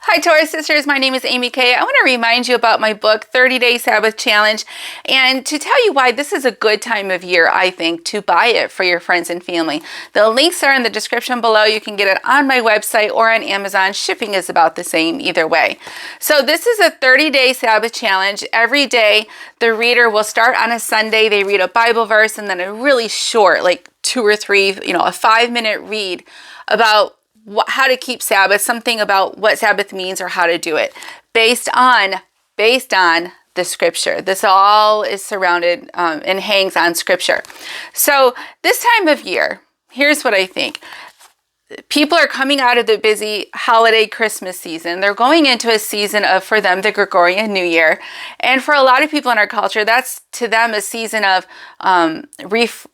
Hi, Taurus sisters. My name is Amy Kay. I want to remind you about my book, 30-Day Sabbath Challenge, and to tell you why this is a good time of year, I think, to buy it for your friends and family. The links are in the description below. You can get it on my website or on Amazon. Shipping is about the same either way. So this is a 30-day Sabbath challenge. Every day, the reader will start on a Sunday. They read a Bible verse and then a really short, like 2 or 3, a 5-minute read about how to keep Sabbath, something about what Sabbath means or how to do it based on the scripture. This all is surrounded and hangs on scripture. So this time of year, here's what I think. People are coming out of the busy holiday Christmas season. They're going into a season of, for them, the Gregorian New Year. And for a lot of people in our culture, that's to them a season of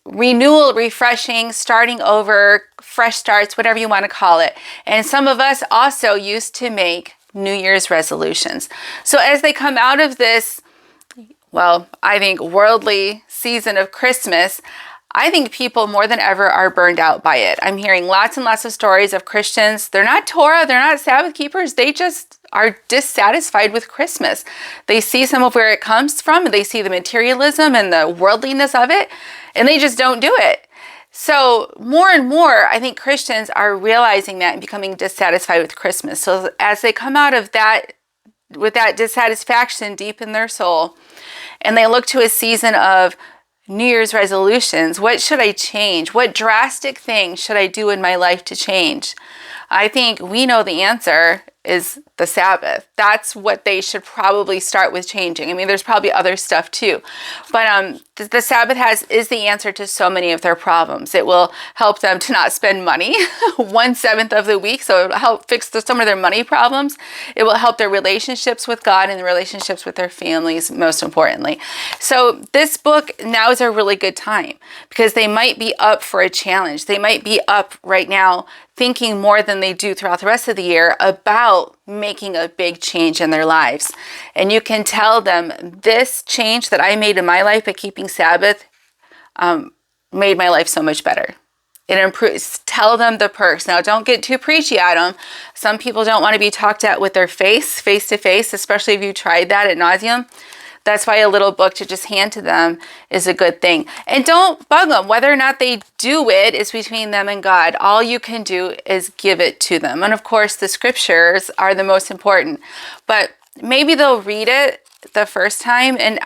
renewal, refreshing, starting over, fresh starts, whatever you want to call it. And some of us also used to make New Year's resolutions. So as they come out of this, I think worldly season of Christmas, I think people more than ever are burned out by it. I'm hearing lots and lots of stories of Christians. They're not Torah, they're not Sabbath keepers. They just are dissatisfied with Christmas. They see some of where it comes from, and they see the materialism and the worldliness of it, and they just don't do it. So more and more, I think Christians are realizing that and becoming dissatisfied with Christmas. So as they come out of that, with that dissatisfaction deep in their soul, and they look to a season of New Year's resolutions. What should I change? What drastic thing should I do in my life to change? I think we know the answer is the Sabbath. That's what they should probably start with changing. I mean, there's probably other stuff too, but the Sabbath is the answer to so many of their problems. It will help them to not spend money 1/7 of the week, so it'll help fix some of their money problems. It will help their relationships with God and the relationships with their families, most importantly. So this book now is a really good time because they might be up for a challenge. They might be up right now thinking more than they do throughout the rest of the year about making a big change in their lives. And you can tell them, this change that I made in my life by keeping Sabbath made my life so much better. It improves. Tell them the perks. Now, don't get too preachy at them. Some people don't want to be talked at with their face to face, especially if you tried that ad nauseum. That's why a little book to just hand to them is a good thing. And don't bug them. Whether or not they do it is between them and God. All you can do is give it to them. And of course, the scriptures are the most important. But maybe they'll read it the first time. And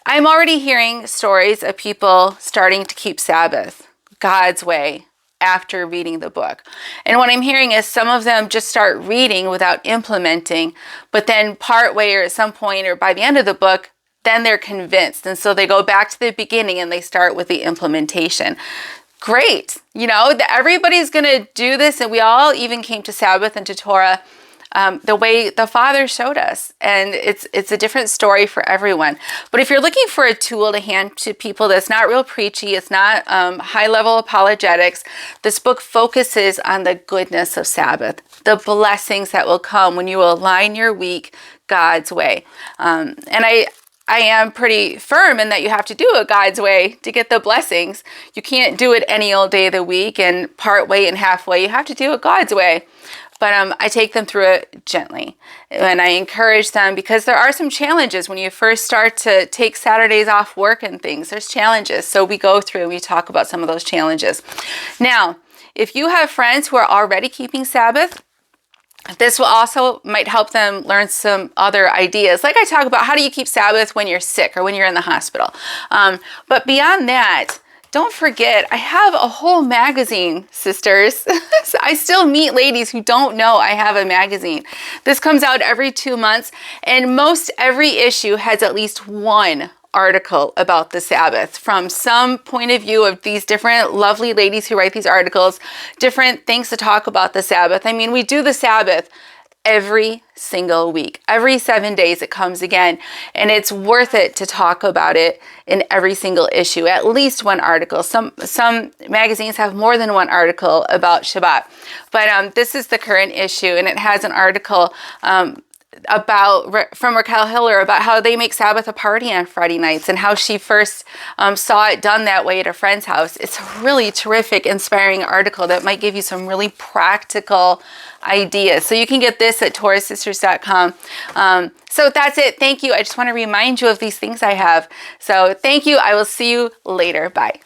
I'm already hearing stories of people starting to keep Sabbath God's way after reading the book. And what I'm hearing is some of them just start reading without implementing, but then part way or at some point or by the end of the book, then they're convinced. And so they go back to the beginning and they start with the implementation. Great. Everybody's going to do this. And we all even came to Sabbath and to Torah the way the Father showed us. And it's a different story for everyone. But if you're looking for a tool to hand to people that's not real preachy, it's not high-level apologetics, this book focuses on the goodness of Sabbath, the blessings that will come when you align your week God's way. And I am pretty firm in that you have to do it God's way to get the blessings. You can't do it any old day of the week and part way and halfway. You have to do it God's way. But I take them through it gently, and I encourage them because there are some challenges when you first start to take Saturdays off work and things. There's challenges, so we go through and we talk about some of those challenges. Now, if you have friends who are already keeping Sabbath, this will also might help them learn some other ideas. Like I talk about, how do you keep Sabbath when you're sick or when you're in the hospital? But beyond that, don't forget, I have a whole magazine, sisters. So I still meet ladies who don't know I have a magazine. This comes out every 2 months, and most every issue has at least one article about the Sabbath from some point of view of these different lovely ladies who write these articles, different things to talk about the Sabbath. I mean, we do the Sabbath every single week. Every 7 days it comes again, and it's worth it to talk about it in every single issue, at least one article. Some magazines have more than one article about Shabbat, but this is the current issue, and it has an article from Raquel Hiller about how they make Sabbath a party on Friday nights and how she first saw it done that way at a friend's house. It's a really terrific, inspiring article that might give you some really practical ideas. So you can get this at TorahSisters.com. So that's it. Thank you. I just want to remind you of these things I have. So thank you. I will see you later. Bye.